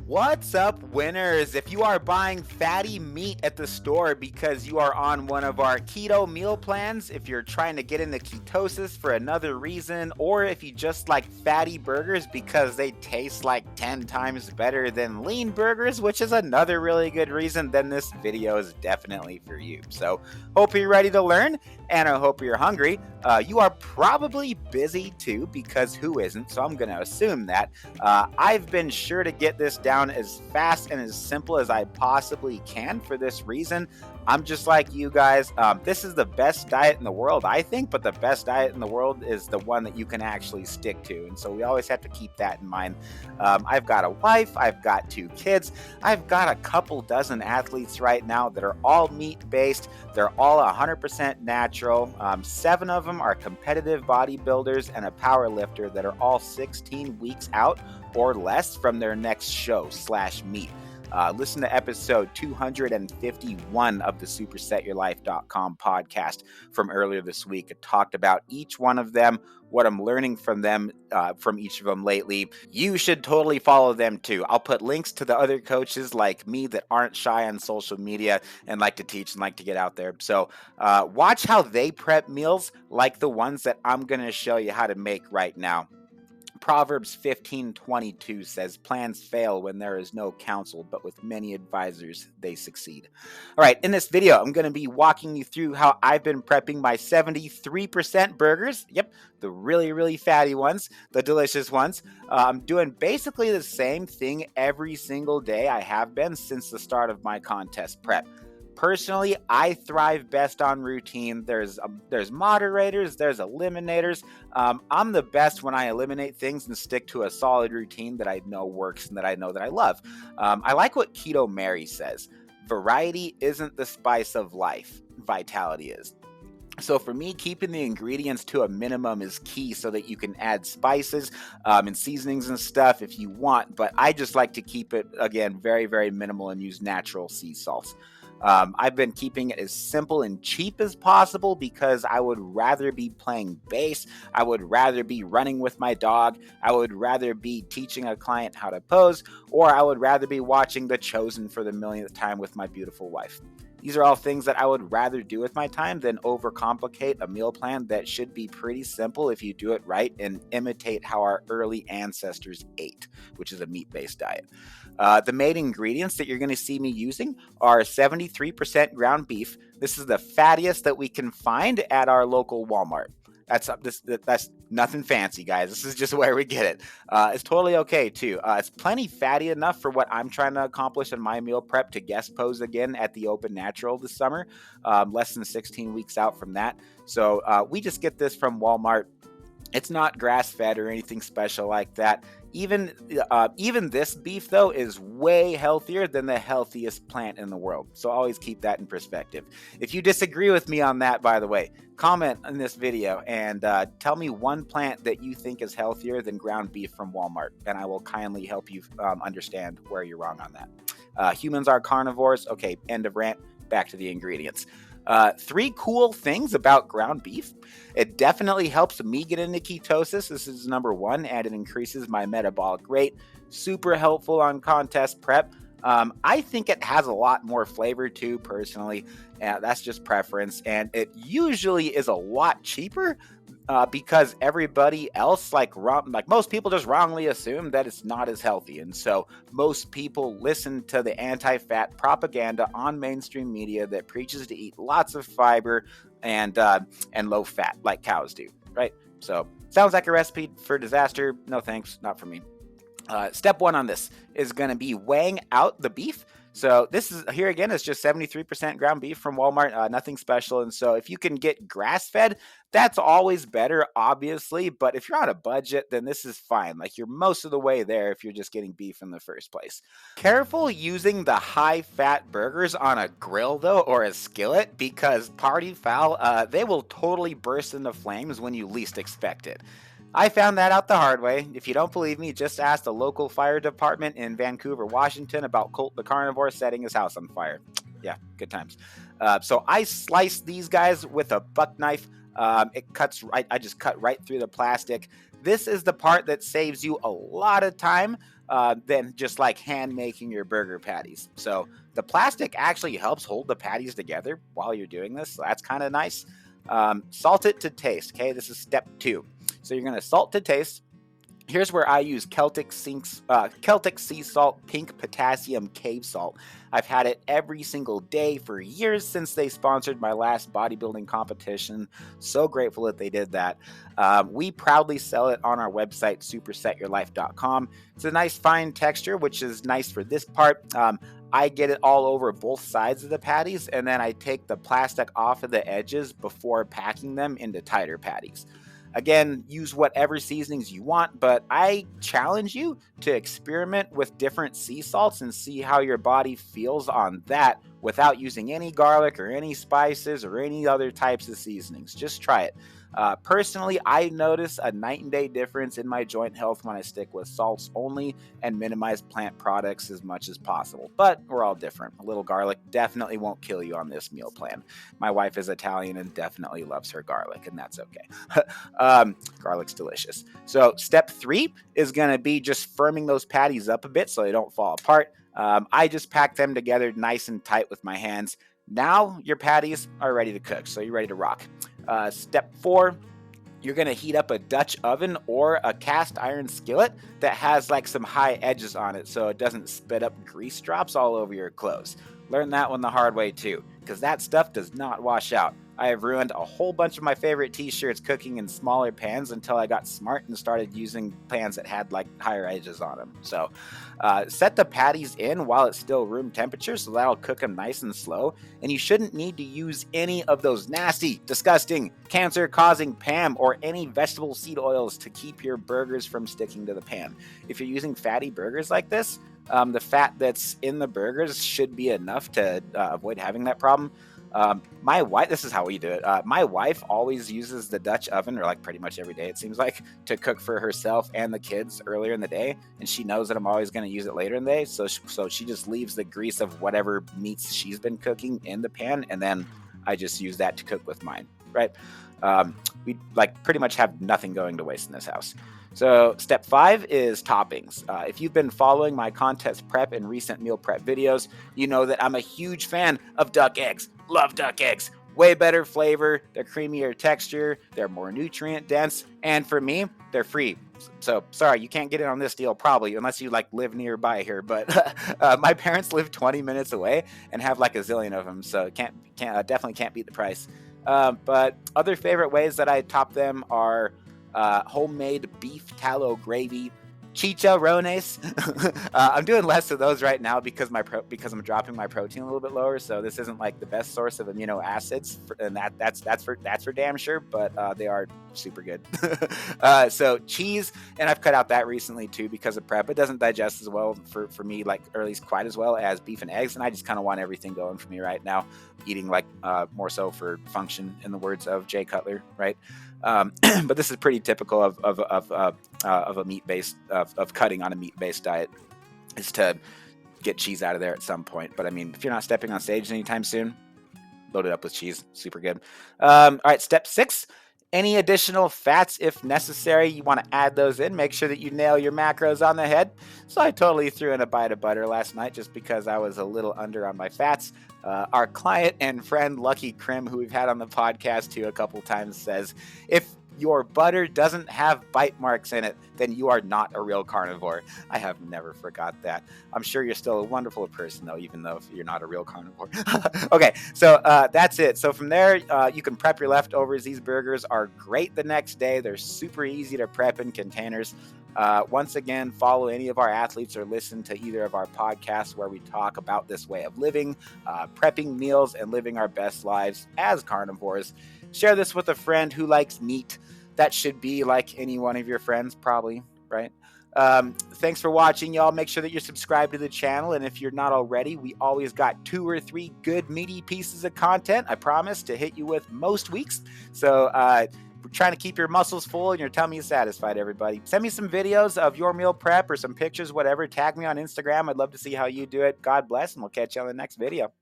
What's up, winners? If you are buying fatty meat at the store because you are on one of our keto meal plans, if you're trying to get into ketosis for another reason, or if you just like fatty burgers because they taste like 10 times better than lean burgers, which is another really good reason, then this video is definitely for you. So, hope you're ready to learn, and I hope you're hungry. You are probably busy too, because who isn't? So I'm going to assume that. I've been sure to get this down as fast and as simple as I possibly can for this reason. I'm just like you guys. This is the best diet in the world, I think, but the best diet in the world is the one that you can actually stick to. And so we always have to keep that in mind. I've got a wife, I've got 2 kids, I've got a couple dozen athletes right now that are all meat-based. They're all 100% natural. 7 of them are competitive bodybuilders and a power lifter that are all 16 weeks out or less from their next show/meet. Listen to episode 251 of the supersetyourlife.com podcast from earlier this week. It talked about each one of them, what I'm learning from them, from each of them lately. You should totally follow them too. I'll put links to the other coaches like me that aren't shy on social media and like to teach and like to get out there. So watch how they prep meals like the ones that I'm going to show you how to make right now. Proverbs 15:22 says, "Plans fail when there is no counsel, but with many advisors, they succeed." All right, in this video, I'm going to be walking you through how I've been prepping my 73% burgers. Yep, the really, really fatty ones, the delicious ones. I'm doing basically the same thing every single day. I have been since the start of my contest prep. Personally, I thrive best on routine. There's moderators, there's eliminators. I'm the best when I eliminate things and stick to a solid routine that I know works and that I know that I love. I like what Keto Mary says. Variety isn't the spice of life. Vitality is. So for me, keeping the ingredients to a minimum is key so that you can add spices and seasonings and stuff if you want. But I just like to keep it, again, very, very minimal and use natural sea salts. I've been keeping it as simple and cheap as possible because I would rather be playing bass. I would rather be running with my dog. I would rather be teaching a client how to pose, or I would rather be watching The Chosen for the millionth time with my beautiful wife. These are all things that I would rather do with my time than overcomplicate a meal plan that should be pretty simple if you do it right and imitate how our early ancestors ate, which is a meat-based diet. The main ingredients that you're going to see me using are 73% ground beef. This is the fattiest that we can find at our local Walmart. That's nothing fancy, guys. This is just where we get it. It's totally okay, too. It's plenty fatty enough for what I'm trying to accomplish in my meal prep to guest pose again at the Open Natural this summer, less than 16 weeks out from that. So we just get this from Walmart. It's not grass-fed or anything special like that. Even this beef, though, is way healthier than the healthiest plant in the world. So always keep that in perspective. If you disagree with me on that, by the way, comment in this video and tell me one plant that you think is healthier than ground beef from Walmart, and I will kindly help you understand where you're wrong on that. Humans are carnivores. Okay, end of rant. Back to the ingredients. 3 cool things about ground beef. It definitely helps me get into ketosis. This is number 1, and it increases my metabolic rate. Super helpful on contest prep. I think it has a lot more flavor too, personally. That's just preference. And it usually is a lot cheaper because everybody else, like most people just wrongly assume that it's not as healthy. And so most people listen to the anti-fat propaganda on mainstream media that preaches to eat lots of fiber and low fat like cows do, right? So sounds like a recipe for disaster. No thanks, not for me. Step 1 on this is going to be weighing out the beef. So this is, here again, it's just 73% ground beef from Walmart, nothing special. And so if you can get grass-fed, that's always better, obviously. But if you're on a budget, then this is fine. Like, you're most of the way there if you're just getting beef in the first place. Careful using the high-fat burgers on a grill, though, or a skillet, because party foul, they will totally burst into flames when you least expect it. I found that out the hard way. If you don't believe me, just ask the local fire department in Vancouver, Washington about Colt the Carnivore setting his house on fire. Yeah, good times. So I sliced these guys with a buck knife. It cuts right. I just cut right through the plastic. this is the part that saves you a lot of time than just like hand making your burger patties. So the plastic actually helps hold the patties together while you're doing this. So that's kind of nice. Salt it to taste. Okay, this is step 2. So you're going to salt to taste. Here's where I use Celtic sea salt, pink potassium cave salt. I've had it every single day for years since they sponsored my last bodybuilding competition. So grateful that they did that. We proudly sell it on our website, supersetyourlife.com. It's a nice fine texture, which is nice for this part. I get it all over both sides of the patties, and then I take the plastic off of the edges before packing them into tighter patties. Again, use whatever seasonings you want, but I challenge you to experiment with different sea salts and see how your body feels on that without using any garlic or any spices or any other types of seasonings. Just try it. Personally, I notice a night and day difference in my joint health when I stick with salts only and minimize plant products as much as possible. But we're all different. A little garlic definitely won't kill you on this meal plan. My wife is Italian and definitely loves her garlic, and that's okay. Garlic's delicious. So step 3 is going to be just firming those patties up a bit so they don't fall apart. I just pack them together nice and tight with my hands. Now your patties are ready to cook, so you're ready to rock. Step 4, you're going to heat up a Dutch oven or a cast iron skillet that has like some high edges on it so it doesn't spit up grease drops all over your clothes. Learn that one the hard way too, because that stuff does not wash out. I have ruined a whole bunch of my favorite t-shirts cooking in smaller pans until I got smart and started using pans that had like higher edges on them. So set the patties in while it's still room temperature, so that'll cook them nice and slow. And you shouldn't need to use any of those nasty, disgusting, cancer-causing Pam or any vegetable seed oils to keep your burgers from sticking to the pan. If you're using fatty burgers like this, the fat that's in the burgers should be enough to avoid having that problem. My wife, this is how we do it. My wife always uses the Dutch oven, or like pretty much every day, it seems like, to cook for herself and the kids earlier in the day. And she knows that I'm always going to use it later in the day. So she just leaves the grease of whatever meats she's been cooking in the pan. And then I just use that to cook with mine, right? We like pretty much have nothing going to waste in this house. So step 5 is toppings. If you've been following my contest prep and recent meal prep videos, you know that I'm a huge fan of duck eggs. Love duck eggs. Way better flavor, they're creamier texture, they're more nutrient dense, and for me, they're free. So sorry, you can't get it on this deal probably unless you like live nearby here. But my parents live 20 minutes away and have like a zillion of them, so definitely can't beat the price. But other favorite ways that I top them are homemade beef tallow gravy, chicharrones. I'm doing less of those right now because I'm dropping my protein a little bit lower. So this isn't like the best source of amino acids, and that's for damn sure. But they are super good. So cheese, and I've cut out that recently too because of prep. It doesn't digest as well for me, like, or at least quite as well as beef and eggs. And I just kind of want everything going for me right now. Eating like more so for function, in the words of Jay Cutler, right? But this is pretty typical of a meat-based of cutting on a meat-based diet, is to get cheese out of there at some point. But I mean, if you're not stepping on stage anytime soon, load it up with cheese. Super good. All right, step 6. Any additional fats, if necessary, you want to add those in. Make sure that you nail your macros on the head. So I totally threw in a bite of butter last night just because I was a little under on my fats. Our client and friend Lucky Krim, who we've had on the podcast too a couple times, says, if your butter doesn't have bite marks in it, then you are not a real carnivore. I have never forgot that. I'm sure you're still a wonderful person, though, even though you're not a real carnivore. Okay, so that's it. So from there, you can prep your leftovers. These burgers are great the next day. They're super easy to prep in containers. Once again, follow any of our athletes or listen to either of our podcasts where we talk about this way of living, prepping meals, and living our best lives as carnivores. Share this with a friend who likes meat. That should be like any one of your friends, probably, right? Thanks for watching, y'all. Make sure that you're subscribed to the channel. And if you're not already, we always got 2 or 3 good meaty pieces of content, I promise, to hit you with most weeks. So we're trying to keep your muscles full and your tummy satisfied, everybody. Send me some videos of your meal prep or some pictures, whatever. Tag me on Instagram. I'd love to see how you do it. God bless, and we'll catch you on the next video.